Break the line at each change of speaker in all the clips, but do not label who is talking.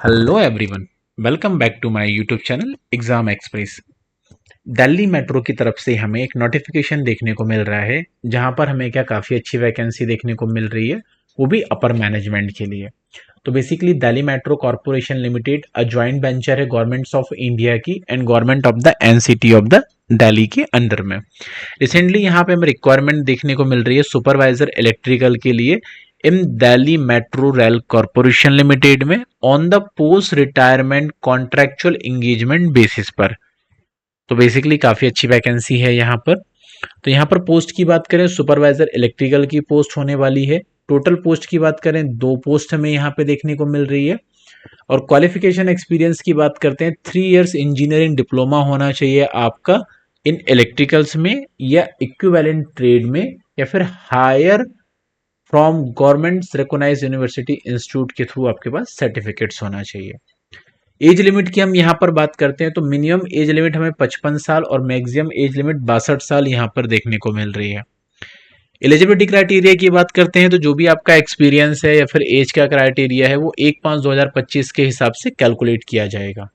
Hello everyone, welcome back to my YouTube channel exam express. Delhi metro की तरफ से हमें एक नोटिफिकेशन देखने को मिल रहा है जहां पर हमें क्या काफ़ी अच्छी वैकेंसी देखने को मिल रही है, वो भी अपर मैनेजमेंट के लिए। तो basically Delhi metro corporation limited a joint venture है गवर्नमेंट्स ऑफ इंडिया की and government of the NCT of the Delhi के अंडर में। रिसेंटली यहाँ पे हमें रिक्वायरमेंट देखने को मिल रही है सुपरवाइजर इलेक्ट्रिकल के लिए in Delhi metro rail corporation limited में on the post retirement contractual engagement basis पर। तो बेसिकली काफी अच्छी वैकेंसी है यहाँ पर। तो यहाँ पर पोस्ट की बात करें, सुपरवाइजर इलेक्ट्रिकल की पोस्ट होने वाली है। टोटल पोस्ट की बात करें, 2 पोस्ट हमें यहाँ पे देखने को मिल रही है। और क्वालिफिकेशन एक्सपीरियंस की बात करते हैं, 3 इयर्स इंजीनियरिंग डिप्लोमा होना चाहिए आपका इन इलेक्ट्रिकल्स में या इक्विवेलेंट ट्रेड में, या फिर higher from government recognised university institute के थ्रू आपके पास सर्टिफिकेट्स होना चाहिए। एज लिमिट की हम यहाँ पर बात करते हैं तो मिनिमम एज लिमिट हमें 55 साल और मैक्सिमम एज लिमिट 62 साल यहाँ पर देखने को मिल रही है। एलिजिबिलिटी क्राइटेरिया की बात करते हैं तो जो भी आपका एक्सपीरियंस है या फिर एज का क्राइटेरिया है वो 1/5/2025 के हिसाब से कैलकुलेट किया जाएगा।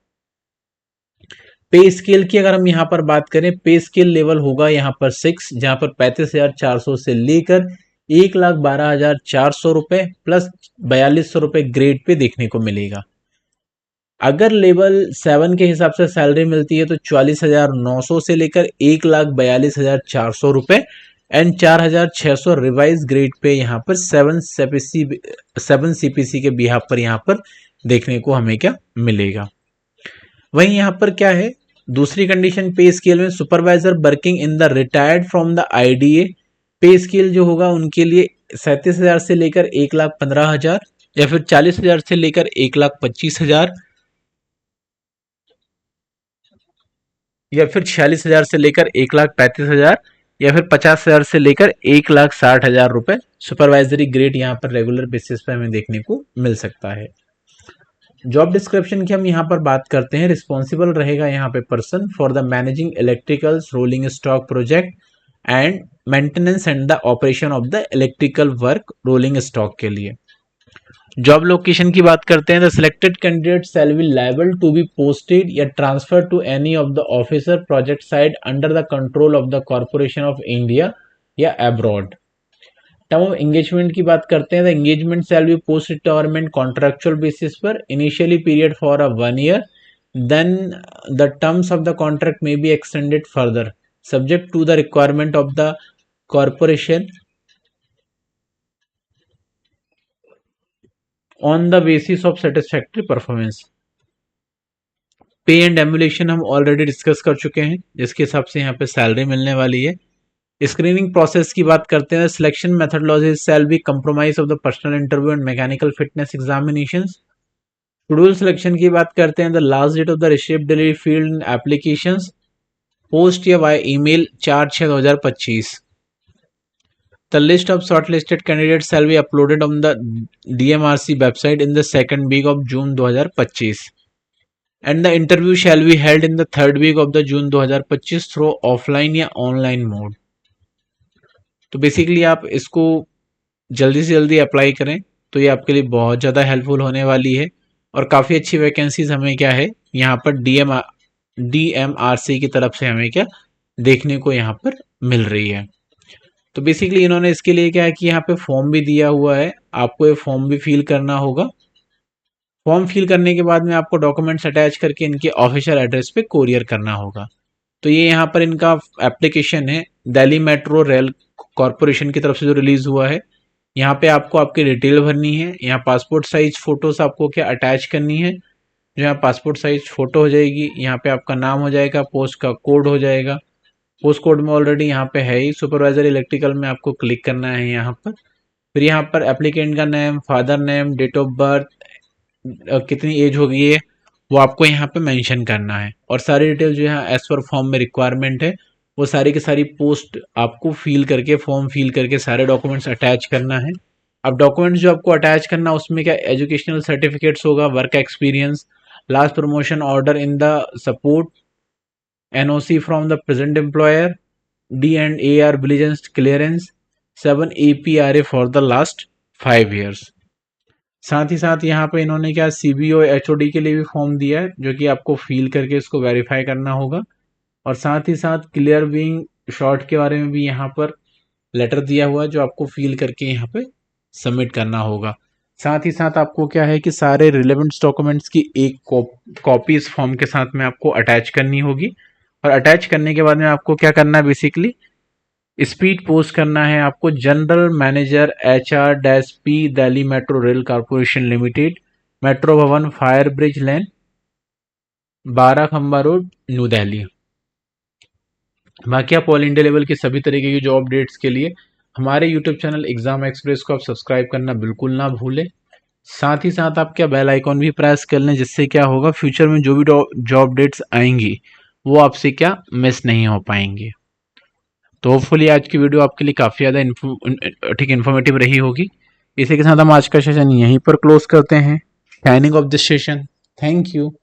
पे स्केल की अगर हम यहाँ पर बात करें, पे स्केल लेवल होगा यहाँ पर 6, जहाँ पर 35,400 से लेकर 1,12,400 रुपए प्लस 4,200 रुपए ग्रेड पे देखने को मिलेगा। अगर लेवल 7 के हिसाब से सैलरी मिलती है तो 44,900 से लेकर 1,42,400 रुपए एंड 4,600 रिवाइज ग्रेड पे यहाँ पर 7 CPC के बिहाफ पर यहाँ पर देखने को हमें क्या मिलेगा। वहीं यहाँ पर क्या है, दूसरी कंडीशन पे स्केल में supervisor working in the retired from the IDA, पे स्केल जो होगा उनके लिए 37,000 से लेकर 1,15,000 या फिर 40,000 से लेकर 1,25,000 या फिर 46,000 से लेकर 1,35,000 या फिर 50,000 से लेकर 1,60,000 रुपए सुपरवाइजरी ग्रेड यहाँ पर रेगुलर बेसिस पे हमें देखने को मिल सकता है। जॉब डिस्क्रिप्शन की हम यहाँ पर बात करते हैं, रिस्पॉन्सिबल रहेगा यहाँ पे person for the managing electricals rolling stock project and maintenance and the operation of the electrical work rolling stock के लिए। जॉब लोकेशन की बात करते हैं, the selected candidate shall be liable to be posted या transfer to any of the officer project side under the control of the corporation of India या abroad. Term of engagement की बात करते हैं, the engagement shall B post retirement contractual basis पर, initially period for a 1 year, then the terms of the contract may be extended further subject to the requirement of the corporation on the basis of satisfactory performance. Pay and emulation हम already discuss कर चुके हैं, जिसके हिसाब से यहाँ पे salary मिलने वाली है। स्क्रीनिंग प्रोसेस की बात करते हैं, selection methodology shall be compromise of the personal interview and mechanical fitness examination. Schedule selection की बात करते हैं, the last date of the receipt delivery field application post या by email 4/6/2025। The list of shortlisted candidates shall be uploaded on the DMRC website in the second week of June 2025 and the interview shall be held in the third week of the June 2025 through offline या online mode। तो basically आप इसको जल्दी से जल्दी apply करें तो ये आपके लिए बहुत ज़्यादा हेल्पफुल होने वाली है। और काफ़ी अच्छी वैकेंसीज हमें क्या है यहाँ पर DMRC की तरफ से हमें क्या देखने को यहाँ पर मिल रही है। तो बेसिकली इन्होंने इसके लिए क्या है कि यहाँ पे फॉर्म भी दिया हुआ है, आपको ये फॉर्म भी फिल करना होगा। फॉर्म फिल करने के बाद में आपको डॉक्यूमेंट्स अटैच करके इनके ऑफिशियल एड्रेस पे कोरियर करना होगा। तो ये यहाँ पर इनका एप्लीकेशन है दिल्ली मेट्रो रेल कॉरपोरेशन की तरफ से जो रिलीज हुआ है। यहाँ पे आपको आपकी डिटेल भरनी है, यहाँ पासपोर्ट साइज फोटोस आपको क्या अटैच करनी है। जो यहाँ पासपोर्ट साइज फोटो हो जाएगी, यहाँ पे आपका नाम हो जाएगा, पोस्ट का कोड हो जाएगा, पोस्ट कोड में ऑलरेडी यहाँ पे है ही, सुपरवाइजर इलेक्ट्रिकल में आपको क्लिक करना है यहाँ पर। फिर यहाँ पर एप्लीकेंट का name, father name, date of birth, कितनी एज हो गई है वो आपको यहाँ पे मेंशन करना है। और सारी डिटेल जो यहाँ एज पर फॉर्म में रिक्वायरमेंट है वो सारी की सारी पोस्ट आपको फिल करके, फॉर्म फिल करके सारे डॉक्यूमेंट्स अटैच करना है। अब डॉक्यूमेंट्स जो आपको अटैच करना उसमें क्या एजुकेशनल सर्टिफिकेट्स होगा, work experience, last promotion order in the support, NOC from the present employer, D&AR diligence clearance, 7 APRA for the last 5 years। साथ ही साथ यहाँ पे इन्होंने क्या CBO HOD के लिए भी फॉर्म दिया है, जो कि आपको फिल करके इसको वेरीफाई करना होगा। और साथ ही साथ क्लियर बीइंग शॉर्ट के बारे में भी यहाँ पर लेटर दिया हुआ है, जो आपको फिल करके यहाँ पे सबमिट करना होगा। साथ ही साथ आपको क्या है कि सारे रिलेवेंट डॉक्यूमेंट्स की एक कॉपी इस फॉर्म के साथ में आपको अटैच करनी होगी। और अटैच करने के बाद में आपको क्या करना है, बेसिकली स्पीड पोस्ट करना है आपको general manager HR-P Delhi metro rail corporation limited, metro भवन, फायर ब्रिज लेन, 12 खंबा रोड, न्यू दिल्ली। बाकी आप ऑल इंडिया लेवल के सभी तरीके की जॉब अपडेट्स के लिए हमारे यूट्यूब चैनल एग्जाम एक्सप्रेस को आप सब्सक्राइब करना बिल्कुल ना भूलें। साथ ही साथ आप क्या बेल आइकॉन भी प्रेस कर लें, जिससे क्या होगा फ्यूचर में जो भी जॉब अपडेट्स आएंगी वो आपसे क्या मिस नहीं हो पाएंगे। तो होपफुली आज की वीडियो आपके लिए काफ़ी ज़्यादा ठीक इन्फॉर्मेटिव रही होगी। इसी के साथ हम आज का सेशन यहीं पर क्लोज करते हैं। Signing off this session. Thank you.